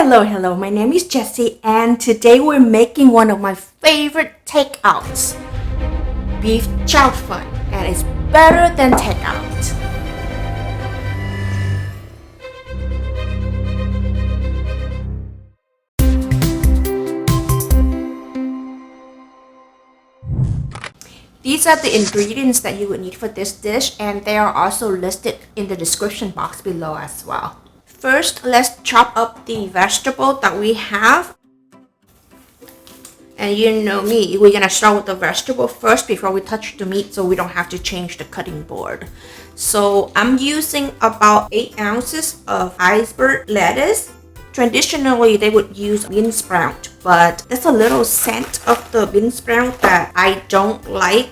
Hello, my name is Jessie and today we're making one of my favorite takeouts, Beef Chow Fun, and it's better than takeout. These are the ingredients that you would need for this dish, and they are also listed in the description box below as well. First, let's chop up the vegetable that we have. And you know me, we're gonna start with the vegetable first before we touch the meat so we don't have to change the cutting board. So I'm using about 8 ounces of iceberg lettuce. Traditionally, they would use bean sprout, but there's a little scent of the bean sprout that I don't like.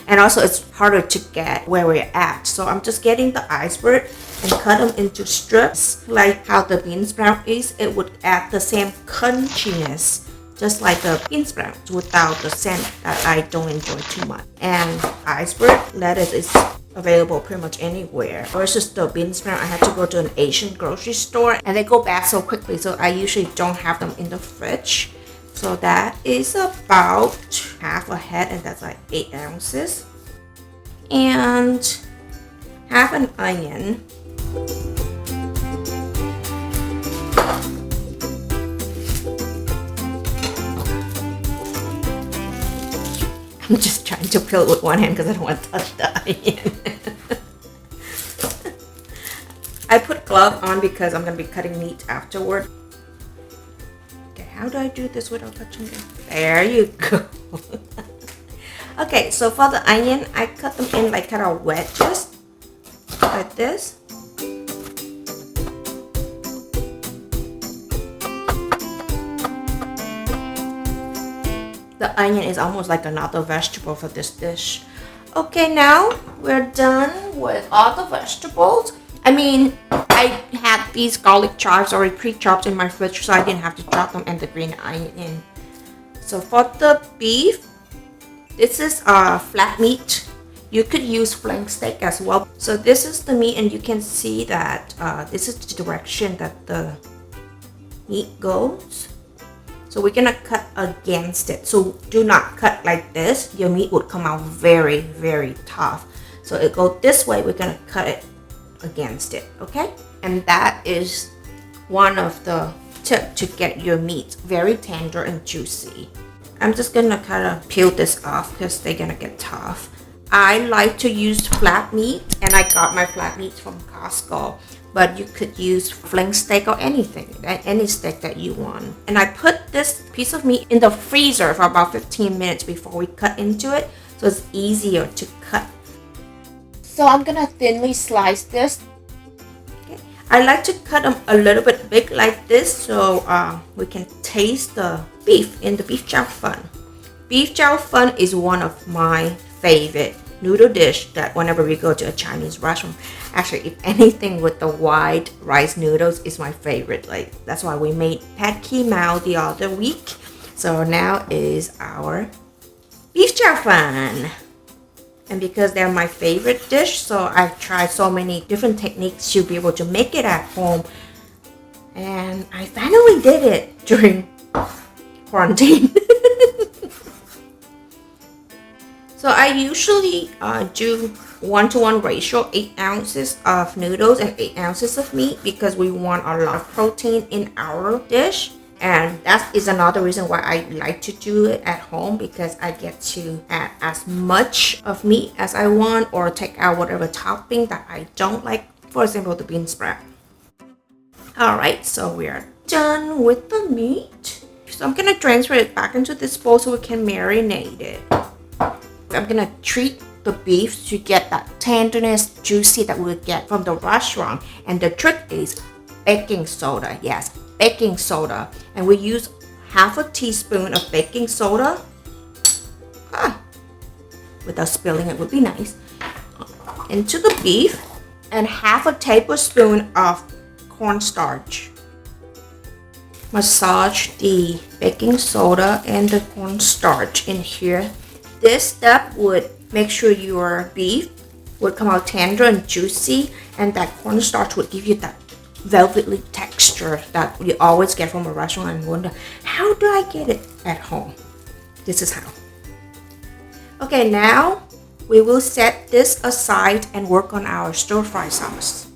And also it's harder to get where we're at. So I'm just getting the iceberg and cut them into strips like how the bean sprout is. It would add the same crunchiness just like the bean sprout without the scent that I don't enjoy too much. And iceberg lettuce is available pretty much anywhere. Versus the bean sprout, I had to go to an Asian grocery store and they go bad so quickly, so I usually don't have them in the fridge. So that is about half a head, and that's like 8 ounces. And half an onion. I'm just trying to peel it with one hand because I don't want to touch the onion. I put gloves on because I'm going to be cutting meat afterward. Okay, how do I do this without touching it? There you go. Okay, so for the onion, I cut them in like kind of wedges, like this. The onion is almost like another vegetable for this dish. Okay, now we're done with all the vegetables. I mean, I had these garlic chives already pre-chopped in my fridge, so I didn't have to chop them and the green onion. So for the beef, this is flat meat. You could use flank steak as well. So this is the meat, and you can see that this is the direction that the meat goes. So we're gonna cut against it. So do not cut like this. Your meat would come out very, very tough. So it goes this way. We're gonna cut it against it, okay? And that is one of the tips to get your meat very tender and juicy. I'm just gonna kind of peel this off because they're gonna get tough. I like to use flat meat, and I got my flat meat from Costco. But you could use flank steak or anything, any steak that you want. And I put this piece of meat in the freezer for about 15 minutes before we cut into it, so it's easier to cut. So I'm gonna thinly slice this. Okay. I like to cut them a little bit big like this so we can taste the beef in the Beef Chow Fun. Beef Chow Fun is one of my favorite noodle dish that whenever we go to a Chinese restaurant, actually if anything with the white rice noodles is my favorite. Like that's why we made pad kee mao the other week. So now is our Beef Chow Fun. And because they're my favorite dish, so I've tried so many different techniques to be able to make it at home. And I finally did it during quarantine. So I usually do 1-to-1 ratio, 8 ounces of noodles and 8 ounces of meat because we want a lot of protein in our dish. And that is another reason why I like to do it at home, because I get to add as much of meat as I want or take out whatever topping that I don't like, for example, the bean sprout. Alright, so we are done with the meat. So I'm going to transfer it back into this bowl so we can marinate it. I'm gonna treat the beef to get that tenderness, juicy that we'll get from the restaurant. And the trick is baking soda. Yes, baking soda. And we use half a teaspoon of baking soda. Without spilling it would be nice. Into the beef, and half a tablespoon of cornstarch. Massage the baking soda and the cornstarch in here. This step would make sure your beef would come out tender and juicy, and that cornstarch would give you that velvety texture that you always get from a restaurant and wonder, how do I get it at home? This is how. Okay, now we will set this aside and work on our stir-fry sauce.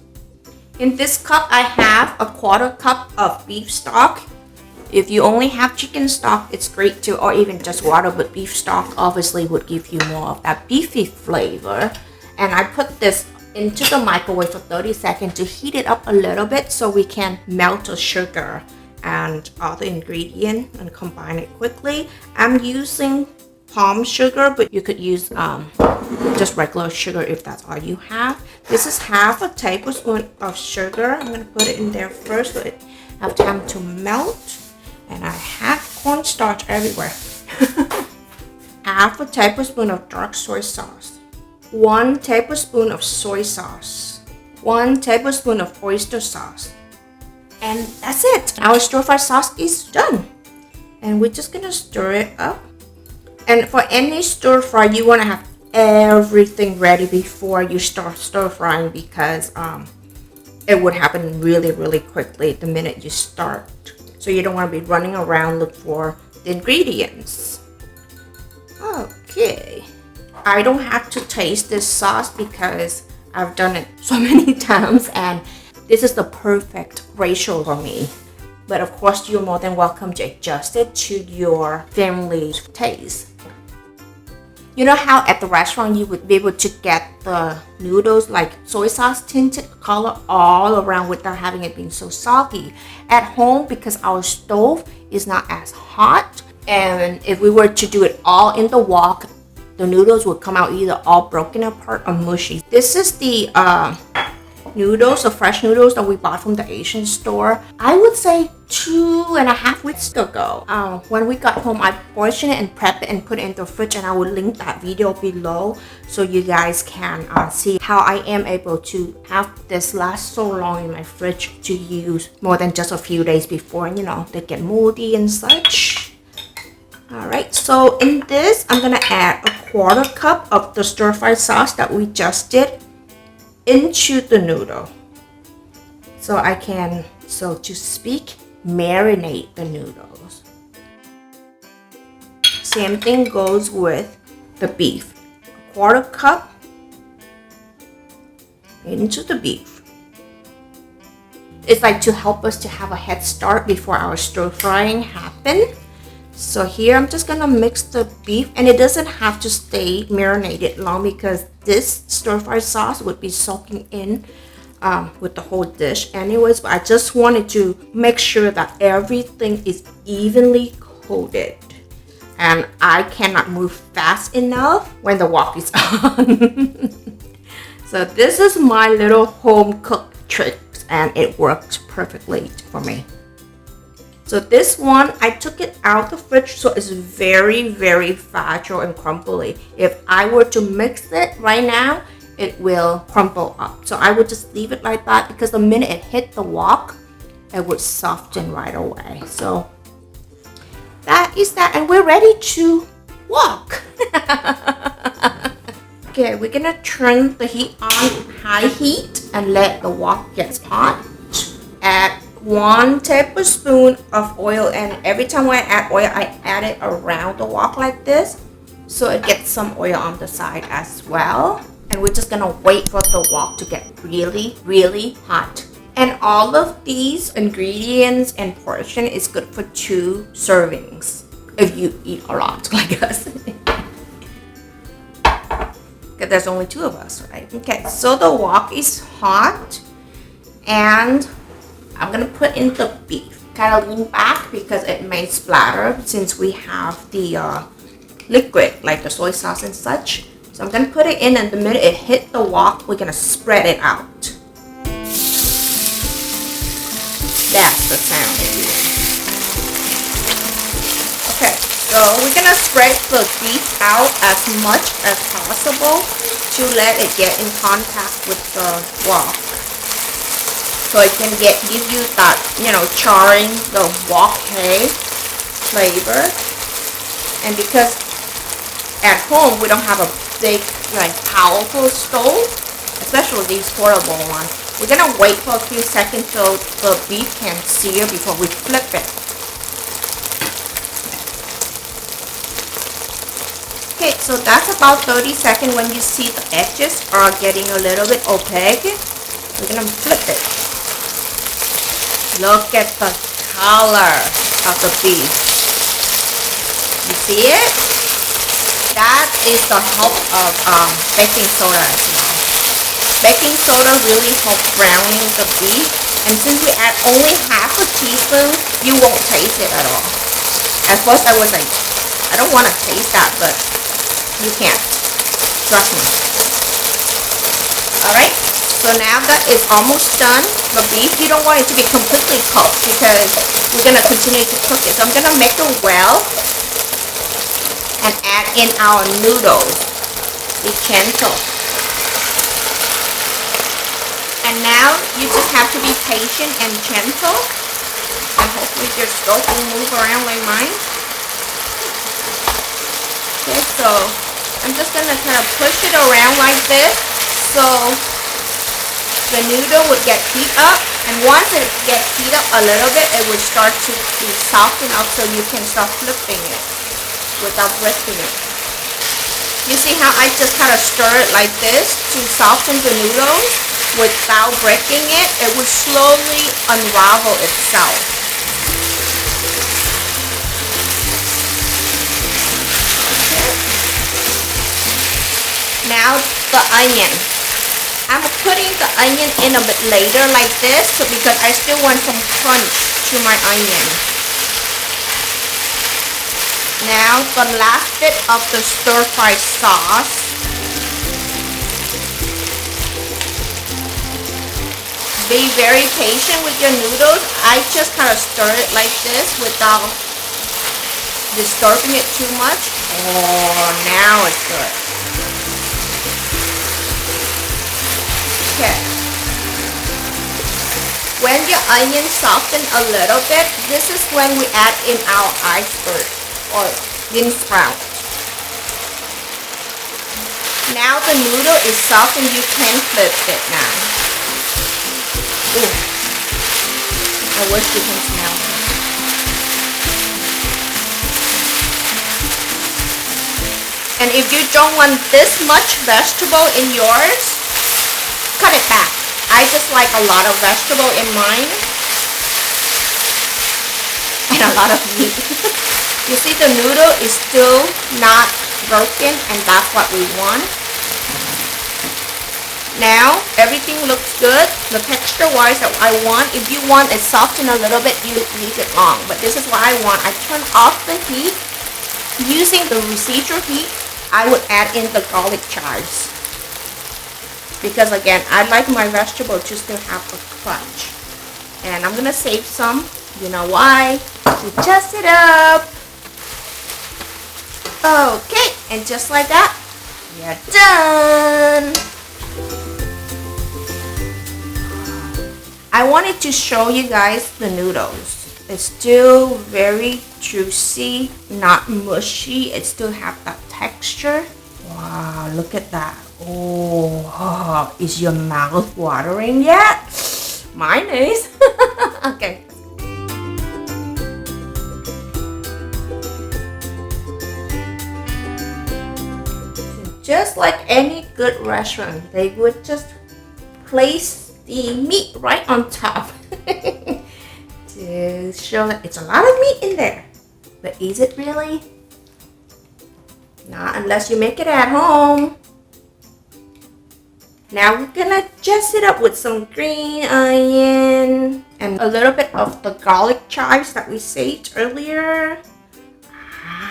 In this cup, I have a 1/4 cup of beef stock. If you only have chicken stock, it's great too, or even just water, but beef stock obviously would give you more of that beefy flavor. And I put this into the microwave for 30 seconds to heat it up a little bit so we can melt the sugar and other ingredients and combine it quickly. I'm using palm sugar, but you could use just regular sugar if that's all you have. This is 1/2 tablespoon of sugar. I'm gonna put it in there first so it have time to melt. And I have cornstarch everywhere. 1/2 tablespoon of dark soy sauce. 1 tablespoon of soy sauce. 1 tablespoon of oyster sauce. And that's it. Our stir-fry sauce is done. And we're just gonna stir it up. And for any stir-fry, you wanna have everything ready before you start stir-frying because it would happen really, really quickly the minute you start. So you don't want to be running around looking for the ingredients. Okay. I don't have to taste this sauce because I've done it so many times and this is the perfect ratio for me. But of course, you're more than welcome to adjust it to your family's taste. You know how at the restaurant you would be able to get the noodles like soy sauce tinted color all around without having it being so soggy? At home, because our stove is not as hot, and if we were to do it all in the wok, the noodles would come out either all broken apart or mushy. This is the noodles, the fresh noodles that we bought from the Asian store. I would say 2.5 weeks ago. When we got home, I portioned it and prepped it and put it in the fridge, and I will link that video below so you guys can see how I am able to have this last so long in my fridge to use more than just a few days before, you know, they get moldy and such. Alright, so in this, I'm gonna add a 1/4 cup of the stir-fry sauce that we just did into the noodle so I can, so to speak, marinate the noodles. Same thing goes with the beef. 1/4 cup into the beef. It's like to help us to have a head start before our stir frying happen. So here I'm just gonna mix the beef, and it doesn't have to stay marinated long because this stir-fry sauce would be soaking in with the whole dish anyways, but I just wanted to make sure that everything is evenly coated. And I cannot move fast enough when the wok is on. So this is my little home cook trick, and it works perfectly for me. So this one, I took it out the fridge, so it's very, very fragile and crumbly. If I were to mix it right now, it will crumble up. So I would just leave it like that because the minute it hit the wok, it would soften right away. So that is that, and we're ready to wok. Okay, we're gonna turn the heat on high heat and let the wok get hot. Add 1 tablespoon of oil, and every time when I add oil, I add it around the wok like this so it gets some oil on the side as well. And we're just gonna wait for the wok to get really, really hot. And all of these ingredients and portion is good for 2 servings if you eat a lot like us. Because there's only 2 of us, right? Okay, so the wok is hot, and I'm gonna put in the beef. Kind of lean back because it may splatter since we have the liquid like the soy sauce and such. So I'm gonna put it in, and the minute it hit the wok, we're gonna spread it out. That's the sound it is. Okay, so we're gonna spread the beef out as much as possible to let it get in contact with the wok. So it can give you that, you know, charring the wok hay flavor. And because at home we don't have a big, like, powerful stove, especially these portable ones, We're gonna wait for a few seconds so the beef can sear before we flip it. Okay, so that's about 30 seconds. When you see the edges are getting a little bit opaque, we're gonna flip it. Look at the color of the beef. You see it? That is the help of baking soda as well. Baking soda really helps browning the beef, and since we add only half a teaspoon, you won't taste it at all. At first I was like, I don't want to taste that, but you can't. Trust me. Alright, so now that is almost done. The beef, you don't want it to be completely cooked because we're going to continue to cook it. So I'm going to make it well and add in our noodles. Be gentle. And now you just have to be patient and gentle. And hopefully your stove will move around like mine. Okay, so I'm just going to kind of push it around like this so the noodle would get heat up, and once it gets heat up a little bit, it would start to soften up so you can start flipping it without breaking it. You see how I just kind of stir it like this to soften the noodles without breaking it? It would slowly unravel itself. Now the onion. I'm putting the onion in a bit later like this because I still want some crunch to my onion. Now the last bit of the stir-fry sauce. Be very patient with your noodles. I just kind of stir it like this without disturbing it too much. Oh, now it's good. Okay. When your onion softens a little bit, this is when we add in our iceberg or bean sprout. Now the noodle is soft and you can flip it now. Ooh. I wish you can smell it. And if you don't want this much vegetable in yours, cut it back. I just like a lot of vegetable in mine and a lot of meat. You see the noodle is still not broken, and that's what we want. Now everything looks good. The texture wise that I want. If you want it soften a little bit, you leave it long. But this is what I want. I turn off the heat. Using the residual heat, I would add in the garlic chives. Because again, I like my vegetable to still have a crunch. And I'm gonna save some. You know why? To test it up. Okay, and just like that, you're done. I wanted to show you guys the noodles. It's still very juicy, not mushy. It still have that texture. Wow, look at that. Oh, is your mouth watering yet? Mine is. Okay. Just like any good restaurant, they would just place the meat right on top to show that it's a lot of meat in there. But is it really? Not unless you make it at home. Now we're gonna dress it up with some green onion and a little bit of the garlic chives that we saged earlier.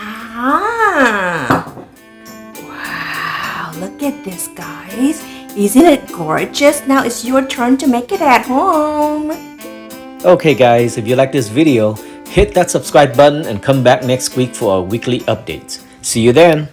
Ah. Wow, look at this, guys. Isn't it gorgeous? Now it's your turn to make it at home. Okay guys, if you like this video, hit that subscribe button and come back next week for our weekly updates. See you then!